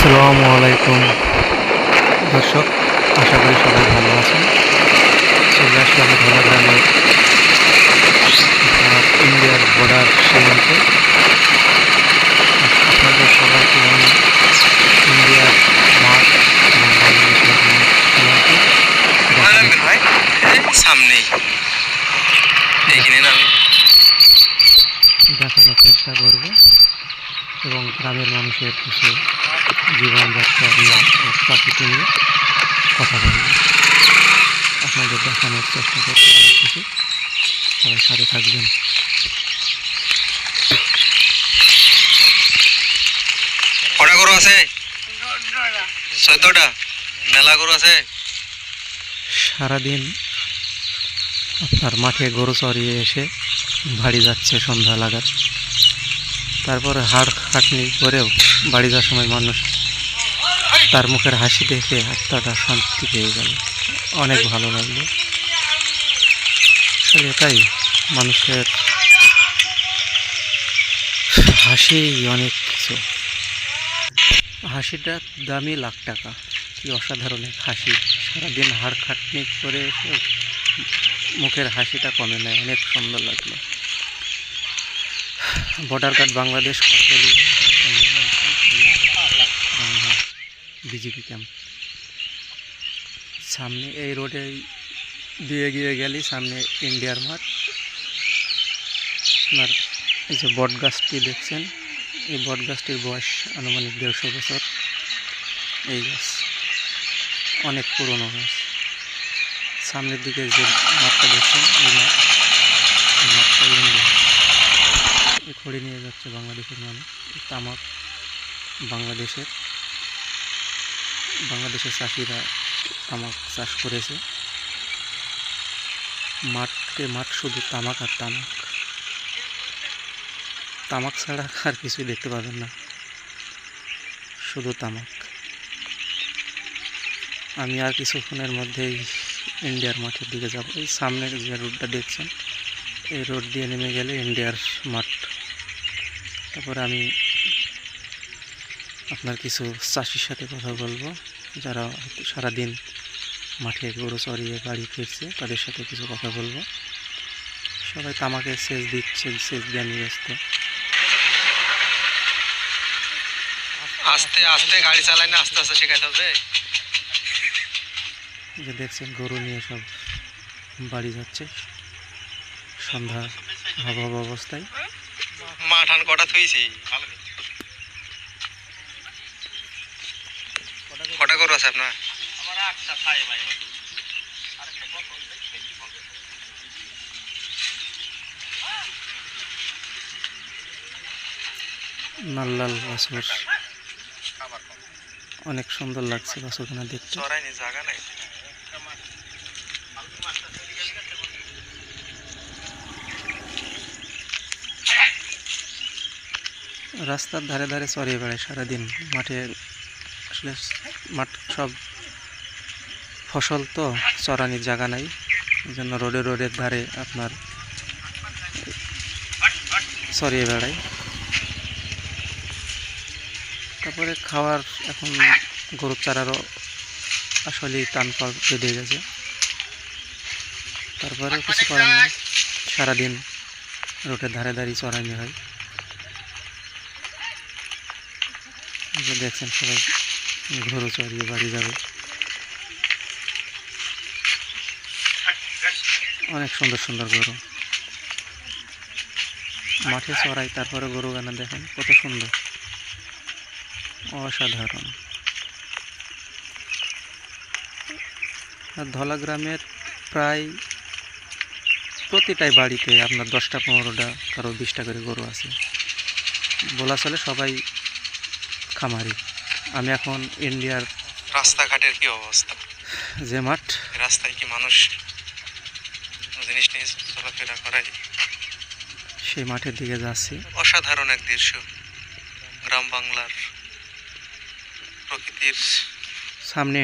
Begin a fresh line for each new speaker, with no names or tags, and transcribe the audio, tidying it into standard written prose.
আসসালামু আলাইকুম দর্শক, আশা করি সবাই ভালো আছেন। চলে আসলাম ধলা গ্রামের ইন্ডিয়ার বর্ডার সীমান্তে। আপনাদের সবাইকে আমি ইন্ডিয়ার মাঠ এবং বাংলাদেশের মাঠ সীমান্তে দেখানোর চেষ্টা করব এবং গ্রামের মানুষের কিছু জীবনযাত্রা নিয়ে ও প্রাকৃতি নিয়ে কথা বলব, আপনাদের দেখানোর চেষ্টা করব। আর কিছু সবাই সাথে থাকবেন।
কটা গরু আছে? 14টা। মেলা গরু আছে।
সারাদিন আপনার মাঠে গরু চড়িয়ে এসে বাড়ি যাচ্ছে সন্ধ্যা লাগার। তারপরে হাড় খাটনি করেও বাড়ি যাওয়ার সময় মানুষ তার মুখের হাসি দেখে আত্মাটা শান্তি পেয়ে গেল, অনেক ভালো লাগলো। আসলে এটাই, মানুষের হাসি অনেক কিছু। হাসিটা দামি লাখ টাকা, কি অসাধারণ এক হাসি। সারাদিন হাড় খাটনি করে এসে মুখের হাসিটা কমে নেয়, অনেক সুন্দর লাগলো। Border guard Bangladesh BJP camp. সামনে এই রোডে দিয়ে গিয়ে গেলি সামনে ইন্ডিয়ার মাঠ। আপনার এই যে বট গাছটি দেখছেন, এই বট গাছটির বয়স আনুমানিক 150 বছর। এই গাছ অনেক পুরনো গাছ। সামনের দিকে যে মাঠটা দেখছেন, এই মাঠটা ইন্ডিয়া। এই খড়ি নিয়ে যাচ্ছে বাংলাদেশের মানুষ। তামাক বাংলাদেশের চাষিরা তামাক চাষ করেছে। মাঠ শুধু তামাক আর তামাক ছাড়া আর কিছুই দেখতে পাবেন না, শুধু তামাক। আমি আর কিছুক্ষণের মধ্যেই ইন্ডিয়ার মাঠের দিকে যাব। এই সামনে যে রোডটা দেখছেন, এই রোড দিয়ে নেমে গেলে ইন্ডিয়ার মাঠ। তারপরে আমি আপনার কিছু চাষির সাথে কথা বলবো, যারা সারাদিন মাঠে গরু চড়িয়ে বাড়ি ফিরছে, তাদের সাথে কিছু কথা বলবো। সবাই তামাকে সেচ দিচ্ছে, সেচ দিয়ে নিয়ে ব্যস্ত।
আস্তে আস্তে গাড়ি চালাই না, আস্তে আস্তে শেখাতে হবে।
যে দেখছেন গরু নিয়ে সব বাড়ি যাচ্ছে সন্ধ্যা হাব অবস্থায়।
মাঠান কটা থইছি? কটা গরু আছে আপনার?
নাল্লাল বাছুর, অনেক সুন্দর লাগছে বাছুরখানা দেখতে।
জায়গা নাই।
রাস্তার ধারে ধারে চড়িয়ে বেড়ায় সারাদিন মাঠে। আসলে মাঠ সব ফসল তো, চড়ানির জায়গা নাই, এই জন্য রোডের ধারে আপনার চড়িয়ে বেড়ায়। তারপরে খাওয়ার এখন গরুর চারারও আসলে টান পা বেঁধে গেছে। তারপরে কিছু করার নেই, সারাদিন রোডের ধারে দাঁড়িয়ে চড়ানি হয়। যে দেখছেন সবাই গরু চড়িয়ে বাড়ি যাবে, অনেক সুন্দর সুন্দর গরু মাঠে চড়াই। তারপরে গরু গানা দেখেন কত সুন্দর, অসাধারণ। আর ধলা গ্রামের প্রায় প্রতিটাই বাড়িতে আপনার 10টা 15টা কারো 20টা করে গরু আছে, বলা চলে সবাই খামারি। আমি এখন ইন্ডিয়ার
রাস্তাঘাটের কি অবস্থা?
যে মাঠ,
রাস্তায় কি মানুষ জিনিস নিয়ে চলাফেরা করে?
সেই মাঠের দিকে যাচ্ছি।
অসাধারণ এক দৃশ্য, গ্রাম বাংলার প্রকৃতির
সামনে